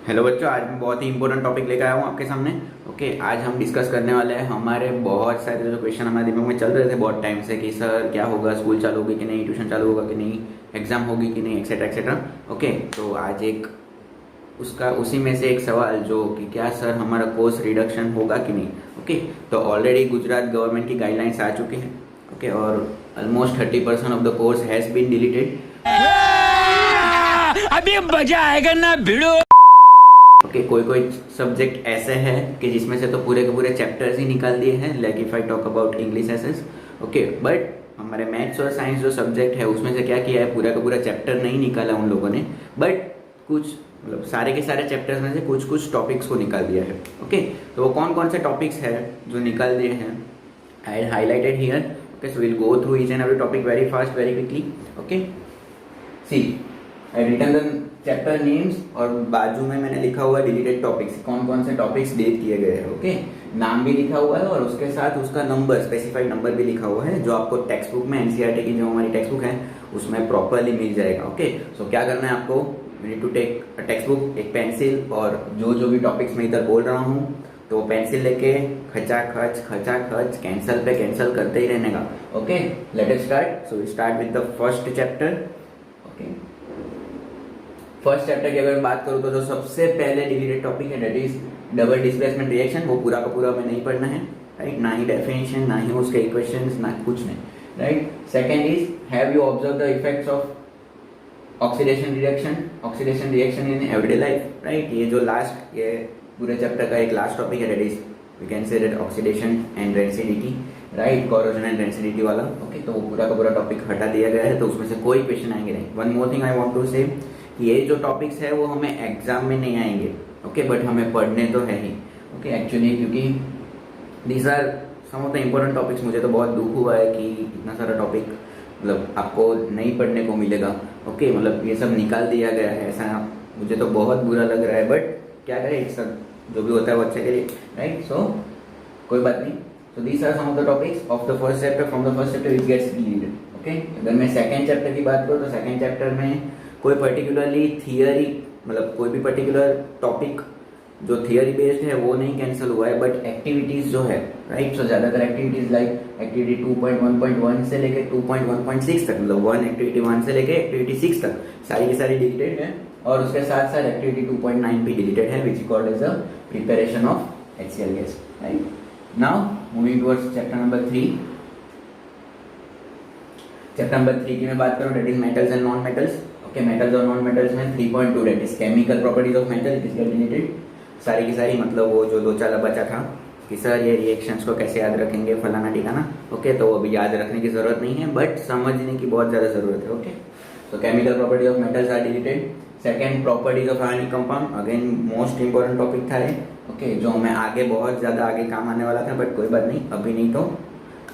Hello बच्चों, आज मैं बहुत ही इंपॉर्टेंट टॉपिक लेकर आया हूँ आपके सामने। ओके, आज हम डिस्कस करने वाले हैं हमारे बहुत सारे जो क्वेश्चन हमारे दिमाग में चल रहे थे बहुत टाइम से कि सर क्या होगा, स्कूल चालू होगी कि नहीं, ट्यूशन चालू होगा कि नहीं, एग्जाम होगी कि नहीं, एक्सेट्रा एक्सेट्रा। ओके, तो आज एक उसका उसी में से एक सवाल जो कि क्या सर हमारा कोर्स रिडक्शन होगा कि नहीं। ओके, तो ऑलरेडी गुजरात गवर्नमेंट की गाइडलाइंस आ चुकी है। ओके, और almost 30% of the course has been deleted. अभी मजा आएगा ना भिड़ो। ओके, कोई कोई सब्जेक्ट ऐसे हैं कि जिसमें से तो पूरे के पूरे चैप्टर्स ही निकाल दिए हैं, like if I talk about English essays. Okay, but हमारे मैथ्स और साइंस जो सब्जेक्ट है उसमें से क्या किया है, पूरा का पूरा चैप्टर नहीं निकाला उन लोगों ने, बट कुछ मतलब सारे के सारे चैप्टर्स में से कुछ कुछ टॉपिक्स को निकाल दिया है। ओके, तो वो कौन कौन से टॉपिक्स है जो निकाल दिए हैं, I highlighted here. Okay, so will go through each and every topic very fast very quickly. Okay, see I written the chapter names और बाजू में मैंने लिखा हुआ डिलीटेड टॉपिक्स, कौन कौन से टॉपिक्स डिलीट किए गए हैं। ओके, नाम भी लिखा हुआ है और उसके साथ उसका नंबर, स्पेसिफाइड नंबर भी लिखा हुआ है, जो आपको टेक्स्ट बुक में एनसीईआरटी की जो हमारी टेक्स्ट बुक है उसमें प्रॉपरली मिल जाएगा। ओके, सो क्या करना है आपको, you need to take a textbook, एक पेंसिल, और जो भी टॉपिक्स मैं इधर बोल रहा हूँ तो पेंसिल लेके खचा खच कैंसल पे कैंसल करते ही रहने का। Okay, let us start. So we start with the first chapter. Okay, first chapter की अगर मैं बात करूँ तो जो सबसे पहले डिलीटेड टॉपिक है that is double displacement reaction. वो पूरा का पूरा में नहीं पढ़ना है, राइट, ना ही डेफिनेशन, ना ही उसके इक्वेशंस, ना कुछ नहीं, right. Second is have you observe the effects of oxidation reaction in everyday life, right. ये जो लास्ट, ये पूरे चैप्टर का एक लास्ट टॉपिक है that is we can say that oxidation and rancidity, right, corrosion and rancidity वाला। Okay, तो वो पूरा का पूरा टॉपिक हटा दिया गया है, तो उसमें से कोई क्वेश्चन आएंगे नहीं। One more thing I want to say, ये जो टॉपिक्स है वो हमें एग्जाम में नहीं आएंगे। ओके, बट हमें पढ़ने तो है ही। ओके, एक्चुअली क्योंकि these are some of the important topics. मुझे तो बहुत दुख हुआ है कि इतना सारा टॉपिक मतलब आपको नहीं पढ़ने को मिलेगा। ओके, मतलब ये सब निकाल दिया गया है, ऐसा मुझे तो बहुत बुरा लग रहा है, बट क्या करें, एक सब जो भी होता है वो अच्छे के लिए, राइट। सो कोई बात नहीं। So these are some of the topics of the first chapter, from the first chapter which gets deleted. Okay, अगर मैं सेकेंड चैप्टर की बात करूँ तो सेकेंड चैप्टर में कोई पर्टिकुलरली थियरी, मतलब कोई भी पर्टिकुलर टॉपिक जो थियरी बेस्ड है वो नहीं कैंसिल हुआ है, बट एक्टिविटीज जो है, राइट। सो ज़्यादातर एक्टिविटीज लाइक एक्टिविटी 2.1.1 से लेके 2.1.6 तक, मतलब 1 एक्टिविटी 1 से लेके एक्टिविटी 6 तक सारी की सारी डिलीटेड है, और उसके साथ साथ एक्टिविटी 2.9 भी डिलीटेड है, which is called as a preparation of HCl gas, right. Now moving towards chapter number 3। Chapter number 3 की मैं बात करूँ that is metals and non metals. Okay, metals और नॉन मेटल्स में 3.2 that is chemical properties of metal, it is get deleted. सारी की सारी, मतलब वो जो दो चार बचा था कि सर ये रिएक्शंस को कैसे याद रखेंगे, फलाना ठिकाना। ओके, तो अभी याद रखने की जरूरत नहीं है, बट समझने की बहुत ज़्यादा जरूरत है। Okay, so chemical properties of metals are deleted. Second, properties of ionic compound, again most important topic था ये। ओके, जो हमें आगे बहुत ज़्यादा आगे काम आने वाला था, बट कोई बात नहीं, अभी नहीं तो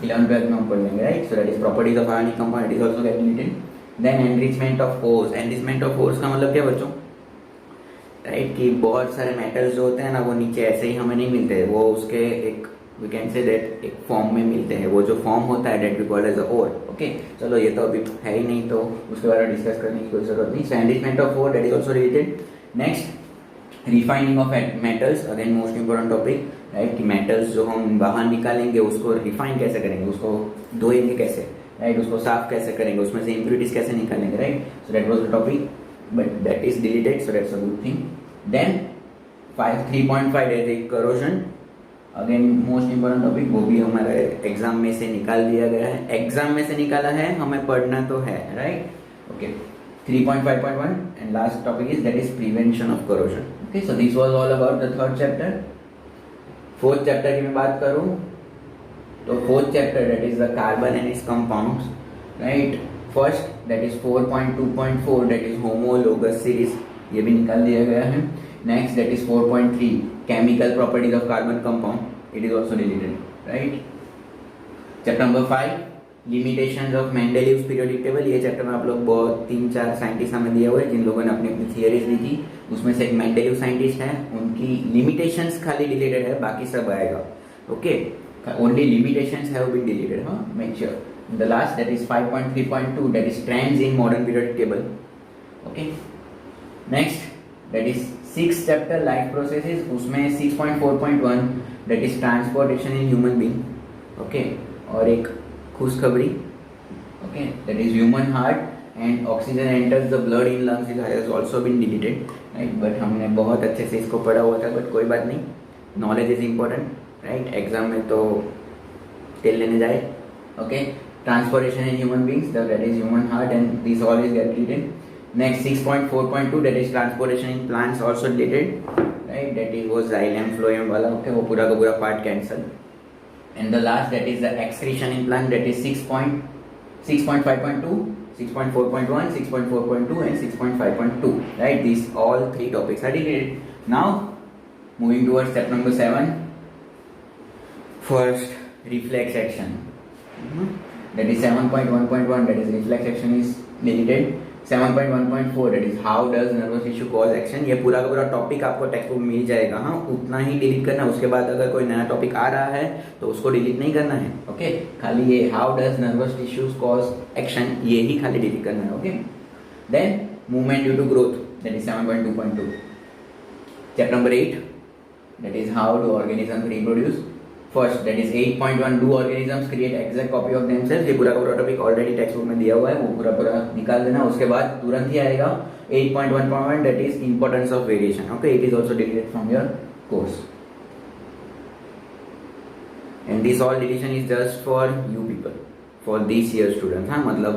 11th-12th में हम पढ़ लेंगे, right. So that is properties of ionic compound, it is also get deleted. Then enrichment of ores. enrichment of ores का मतलब क्या बच्चों, राइट, कि बहुत सारे मेटल्स जो होते हैं ना वो नीचे ऐसे ही हमें नहीं मिलते, वो उसके एक वी कैन से दैट एक फॉर्म में मिलते हैं, वो जो फॉर्म होता है that we called as ore. Okay, चलो ये तो अभी है ही नहीं, तो उसके बारे में डिस्कस करने की कोई जरूरत नहीं। So enrichment of ore that is also related. Next, refining of metals, again most important topic, right, कि मेटल्स जो हम बाहर निकालेंगे उसको रिफाइन कैसे करेंगे, उसको धोएंगे कैसे, राइट, उसको साफ कैसे करेंगे, उसमें से इम्प्यूरिटीज कैसे निकालेंगे, right. So that was the topic, but that is deleted, so that's a good thing. Then 3.5 is the corrosion, again most important topic, वो भी हमारे एग्जाम में से निकाल दिया गया है, एग्जाम में से निकाला है, हमें पढ़ना तो है, right. Okay, 3.5.1 and last topic is that is prevention of corrosion. Okay, so this was all about the third chapter. Fourth chapter की मैं बात करूँ तो fourth chapter that is the carbon and its compounds, right. First that is 4.2.4 that is homologous series, ये भी निकाल दिया गया है। Next that is 4.3 chemical properties of carbon compound, it is also deleted, right. Chapter number 5 limitations of Mendeleev's periodic table. ये chapter में आप लोग बहुत 3-4 साइंटिस्ट हमें दिए हुए हैं जिन लोगों ने अपनी अपनी थियरीज दी थी, उसमें से एक मेंडेलीव साइंटिस्ट है, उनकी लिमिटेशंस खाली डिलीटेड है, बाकी सब आएगा। Okay, only limitations have been deleted, हाँ, make sure. The last that is 5.3.2 that is trends in modern periodic table. Okay, next that is 6 chapter life processes, उसमें 6.4.1 that is transportation in human being, okay, और एक खुशखबरी, okay, that is human heart and oxygen enters the blood in lungs is has also been deleted, right, but हमने बहुत अच्छे से इसको पढ़ा हुआ था, बट कोई बात नहीं, knowledge is important, right, exam में तो तेल लेने जाए, okay, transportation in human beings that is human heart and this all is get deleted. Next 6.4.2 that is transportation in plants also deleted, right, that is was xylem phloem वाला, okay, वो पूरा का पूरा part cancel. And the last that is the excretion in plant that is 6.5.2, 6.4.1, 6.4.2 and 6.5.2, right, these all three topics are deleted. Now moving towards step number 7, first reflex action, that is 7.1.1 that is reflex action is deleted. 7.1.4 that is how does nervous tissue cause action, ये पूरा का पूरा topic आपको text book मिल जाएगा, हाँ, उतना ही delete करना है, उसके बाद अगर कोई नया टॉपिक आ रहा है तो उसको डिलीट नहीं करना है, ओके, खाली ये how does nervous tissues cause action ये ही खाली डिलीट करना है, okay. Then movement due to growth that is 7.2.2. Chapter number 8 that is how do organisms reproduce. First that is 8.1 do organisms create exact copy of themselves, ये पूरा का पूरा topic already text book में दिया हुआ है, वो पूरा पूरा निकाल देना. उसके बाद तुरंत ही आएगा 8.1.1 that is importance of variation, okay, it is also deleted from your course. And this all deletion is just for you people, for this year students, हाँ, मतलब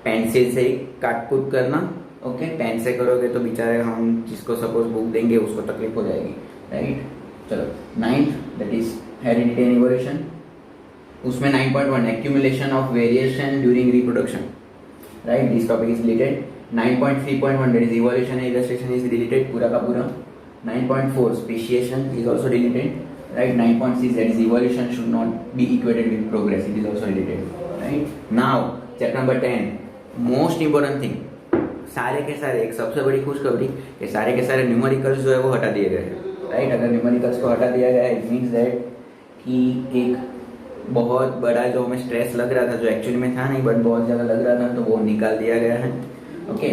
पेंसिल से काट कूट करना, ओके, पेन से करोगे तो बेचारे हम जिसको सपोज बुक देंगे उसको तकलीफ हो जाएगी, राइट. चलो 9th that is heredity and evolution, उसमें 9.1 accumulation of variation during reproduction, right, this topic is deleted. 9.3.1 that is evolution and illustration is deleted पूरा का पूरा. 9.4 speciation is also deleted, right. 9.6 that is evolution should not be equated with progress, it is also deleted, right. Now chapter number 10 most important thing, सारे के सारे, एक सबसे बड़ी खुशखबरी कि सारे के सारे न्यूमेरिकल्स जो है वो हटा दिए गए हैं, राइट. अगर न्यूमेरिकल्स को हटा दिया गया है इट मीन्स दैट कि एक बहुत बड़ा जो हमें स्ट्रेस लग रहा था, जो एक्चुअली में था नहीं बट बहुत ज़्यादा लग रहा था, तो वो निकाल दिया गया है, ओके.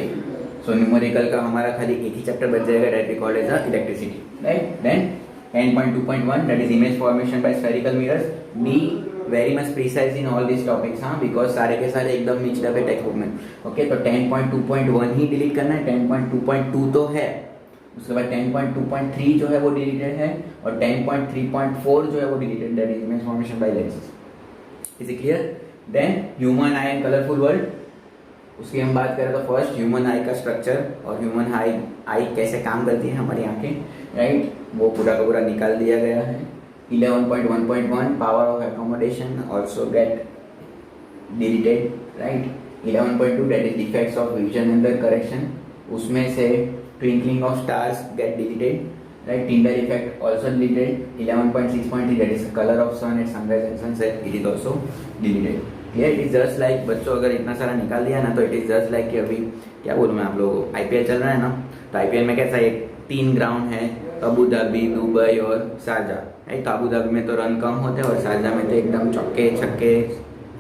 सो न्यूमेरिकल का हमारा खाली एक ही चैप्टर बच जाएगा, that we called as electricity, right. Then 10.2.1 that is image formation by spherical mirrors. Be very much precise in all this topics, हाँ, बिकॉज सारे के सारे एकदम मिक्स्ड अप है टेक्स्ट बुक में, ओके. तो 10.2.1 ही डिलीट करना है, 10.2.2 तो है, उसके बाद 10.2.3 जो है वो डिलीटेड है, और 10.3.4 जो है वो deleted, that is image formation by lenses. Is it clear? Then human eye and colourful world, उसकी हम बात करें तो फर्स्ट ह्यूमन आई का स्ट्रक्चर और ह्यूमन आई कैसे काम करती है हमारी आंखें, राइट, वो पूरा का पूरा निकाल दिया गया है. 11.1.1 power of accommodation also get deleted, right. 11.2 that is defects of vision and the correction, उसमें से twinkling of stars get deleted, right. Tyndall effect also deleted. 11.6.3 that is color of sun at sunrise and sunset, it is also deleted. Here it is just like, बच्चों अगर इतना सारा निकाल दिया ना तो it is just like कि अभी क्या बोलूँ मैं आप लोगों को, IPL चल रहा है ना, तो IPL में कैसा एक 3 ग्राउंड है, अबू धाबी, दुबई और शारजा, राइट. तो अबू धाबी में तो रन कम होते हैं और शारजा में तो एकदम चौके छक्के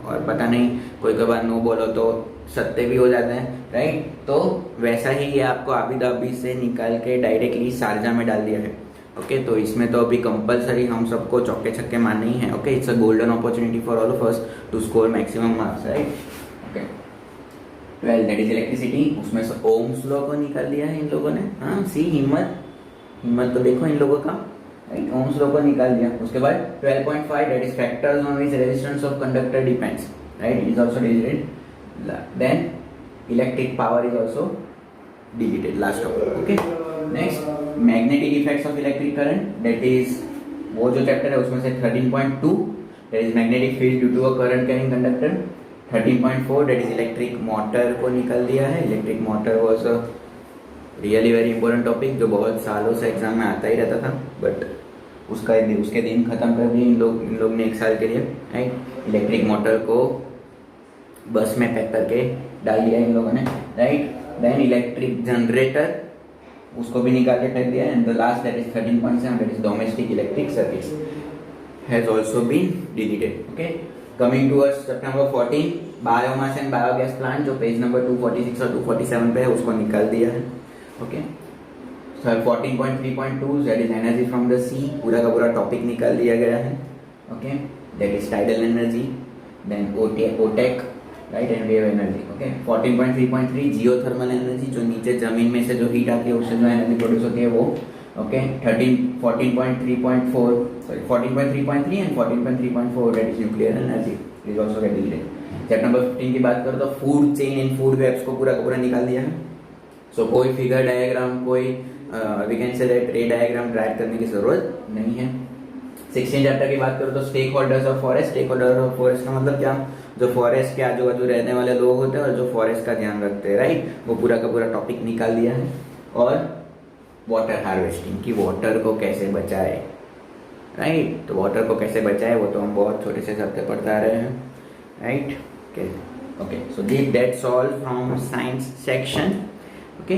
और पता नहीं कोई कबार नो बोलो तो सत्ते भी हो जाते हैं, राइट. तो वैसा ही ये आपको अबू धाबी से निकाल के डायरेक्टली शारजा में डाल दिया है, ओके. तो इसमें तो अभी कंपलसरी हम सबको चौके छक्के मारने ही है, okay. It's a golden opportunity for all of us to score maximum marks, right, okay. 12 that is electricity, उसमें से ओम्स लॉ को निकाल दिया है इन लोगों ने, हाँ. सी हिम्मत तो देखो इन लोगों का, राइट. ओम्स लॉ को निकाल दिया. उसके बाद 12.5 that is factors on which resistance of conductor depends, right, it is also deleted. Then electric power is also deleted, last topic, okay. Next magnetic effects of electric current, that is वो जो chapter है उसमें से 13.2 that is magnetic field due to a current carrying conductor. 13.4 that is electric motor को निकाल दिया है. electric motor was a really very important topic जो बहुत सालों से एग्जाम में आता ही रहता था, बट उसके दिन खत्म कर दिए इन लोग ने एक साल के लिए, राइट. इलेक्ट्रिक मोटर को बस में पैक करके डाल दिया इन लोगों ने, राइट. देन इलेक्ट्रिक जनरेटर, उसको भी निकाल के फेंक दिया. And the last that is 13.7 that is domestic electric circuits has also been deleted, okay. Coming to us chapter number 14 biomass and biogas plant, जो पेज नंबर 246 और 247 पे है, उसको निकाल दिया है, okay. 14.3.2 that is energy from the sea, पूरा का पूरा टॉपिक निकाल दिया गया है. Okay, that is tidal energy. Then OTEC, right, and wave energy. Okay, 14.3.3 geothermal energy, जो नीचे जमीन में से जो हीट आती है उससे जो एनर्जी प्रोड्यूस होती है वो. Okay, 14.3.4 sorry 14.3.3 and 14.3.4 that is nuclear energy, is also get deleted. Chapter number 15 की बात करो तो food chain in food webs को पूरा का पूरा निकाल दिया है. सो कोई फिगर डायग्राम, कोई we can say that ray diagram drive करने की जरूरत नहीं है. 16 चैप्टर की बात करो तो stakeholders of forest. Stakeholder of forest का मतलब क्या, जो फॉरेस्ट के आजू बाजू रहने वाले लोग होते हैं और जो फॉरेस्ट का ध्यान रखते हैं, राइट, वो पूरा का पूरा टॉपिक निकाल दिया है. और वाटर हार्वेस्टिंग की वाटर को कैसे बचाए, राइट, तो वाटर को कैसे बचाए वो तो हम बहुत छोटे से सबसे पढ़ते आ रहे हैं, right. Okay, so that's all from science section. Okay,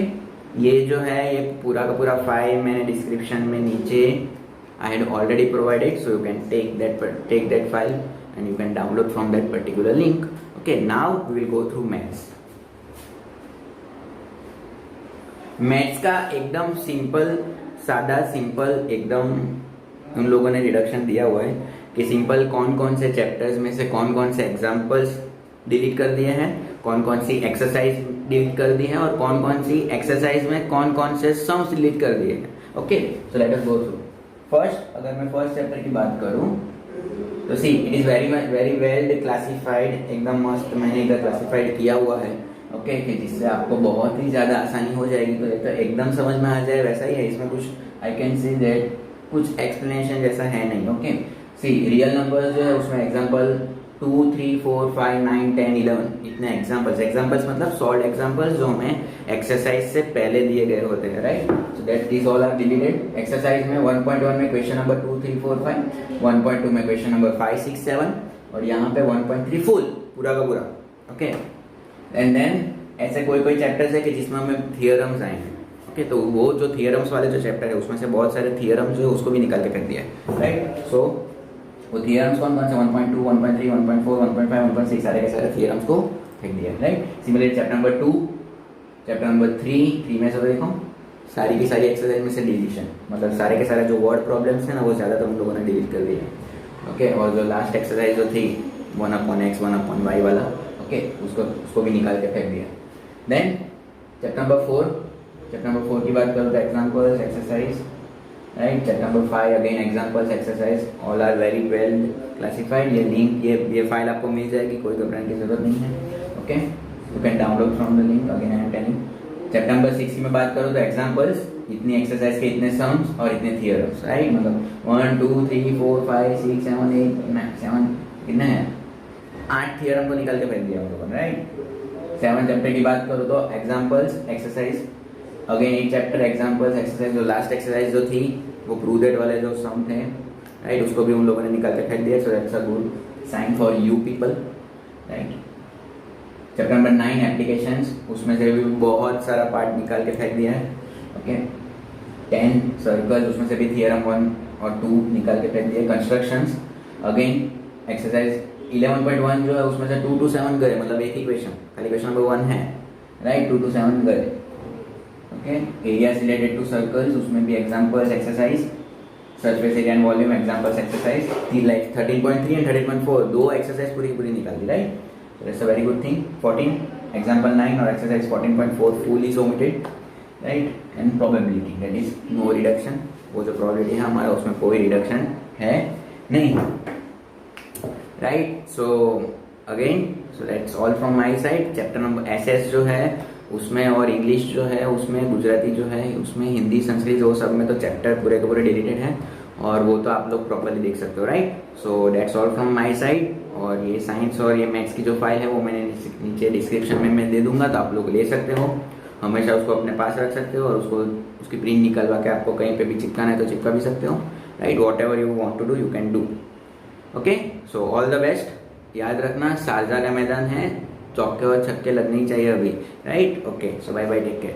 ये जो है ये पूरा का पूरा फाइल मैंने डिस्क्रिप्शन में नीचे I had already provided, so you can take that file and you can download from that particular link. Okay, now we will go through maths. Maths का एकदम सिंपल, सादा सिंपल एकदम उन लोगों ने रिडक्शन दिया हुआ है कि सिंपल कौन कौन से चैप्टर्स में से कौन कौन से एग्जाम्पल्स डिलीट कर दिए हैं, कौन कौन सी एक्सरसाइज डिलीट कर दी है और कौन कौन सी एक्सरसाइज में कौन कौन से सम्स डिलीट कर दिए हैं. Okay, so let us go through. First, अगर मैं फर्स्ट चैप्टर की बात करूं तो see it is very well classified, एकदम मस्त मैंने इधर क्लासिफाइड किया हुआ है. ओके, कि जिससे आपको बहुत ही ज्यादा आसानी हो जाएगी, तो एकदम समझ में आ जाए वैसा ही है. इसमें कुछ आई कैन सी दैट कुछ एक्सप्लेनेशन जैसा है नहीं. ओके, सी रियल नंबर्स जो है उसमें एग्जांपल 2, 3, 4, 5, 9, 10, 11 इतने एग्जांपल्स मतलब सॉल्व एग्जांपल्स जो हमें एक्सरसाइज से पहले दिए गए होते हैं, right. So that this all are deleted. Exercise में 1.1 में क्वेश्चन नंबर 2, 3, 4, 5, 1.2 में क्वेश्चन नंबर 5, 6, 7 और यहाँ पे 1.3 फुल पूरा का पूरा. ओके, एंड देन ऐसे कोई चैप्टर्स है कि जिसमें हमें थियरम्स आए हैं. ओके, तो वो जो थियरम्स वाले जो चैप्टर है उसमें से बहुत सारे थियरम्स जो है उसको भी निकाल के फेंक दिया है, राइट. सो वो थियरम्स कौन कौन से 1.2, 1.3, 1.4, 1.5, 1.6 सारे के सारे थियरम्स को फेंक दिया, right. Similarly chapter number 2, chapter number 3 में से देखो सारी की सारी एक्सरसाइज में से डिलीशन, मतलब सारे के सारे जो वर्ड प्रॉब्लम्स है ना वो ज़्यादातर उन लोगों ने डिलीट कर दिए. ओके, और जो लास्ट एक्सरसाइज जो थी 1/x 1/y वाला, ओके, उसको भी निकाल के फेंक दिया. देन चैप्टर नंबर 4 की बात करो तो examples exercise, right. Chapter number 5 again examples exercise, all are very well classified. ये लिंक ये फाइल आपको मिल जाएगी, कोई घबराने की जरूरत नहीं है. Okay, you can download from the link, again I am telling. Chapter number 6 की मैं बात करूँ तो एग्जाम्पल्स, इतनी एक्सरसाइज के इतने सम्स और इतने थियरम्स, राइट. मतलब 1, 2, 3, 4, 5, 6, 7, 8, 7 कितने हैं, 8 थियरम को निकाल के फेंक दिया हम लोगों ने, राइट. 7 चैप्टर की बात करो तो examples exercise, again 8 chapter examples exercise. जो लास्ट एक्सरसाइज जो थी वो प्रूव दैट वाले जो सम थे, राइट, उसको भी उन लोगों ने निकाल के फेंक दिया. So that's a good sign for you people, right. Chapter number 9 applications, उसमें से भी बहुत सारा पार्ट निकाल के फेंक दिया है. ओके, 10 सर्कल्स, उसमें से भी थियरम 1 और 2 निकाल के फेंक दिए. कंस्ट्रक्शंस, अगेन एक्सरसाइज 11.1 जो है उसमें से 2 to 7 गए, मतलब एक ही क्वेश्चन, खाली क्वेश्चन नंबर 1 है, राइट. 2 to 7 गए. Okay, areas related to circles, उसमें भी examples exercise, surface area and volume examples exercise. 13.3 and 13.4 दो एक्सरसाइज पूरी निकाल दी, right. That's a very good thing. 14 example 9 और exercise 14.4 full is omitted, right. And probability that is no reduction, वो जो probability है हमारा उसमें कोई रिडक्शन है नहीं, right. So again so that's all from my side. Chapter number SS जो है उसमें और इंग्लिश जो है उसमें, गुजराती जो है उसमें, हिंदी संस्कृत वो सब में तो चैप्टर पूरे के पूरे डिलीटेड है और वो तो आप लोग प्रॉपरली देख सकते हो, right. So that's all from my side. और ये साइंस और ये मैथ्स की जो फाइल है वो मैंने नीचे डिस्क्रिप्शन में मैं दे दूंगा, तो आप लोग ले सकते हो, हमेशा उसको अपने पास रख सकते हो और उसको उसकी प्रिंट निकलवा के आपको कहीं पे भी चिपकाना है तो चिपका भी सकते हो, right. Whatever you want to do you can do. Okay, so all the best. याद रखना शारजा का मैदान है, चौके और छक्के लगने ही चाहिए अभी, राइट. ओके, सो बाय बाय, टेक केयर.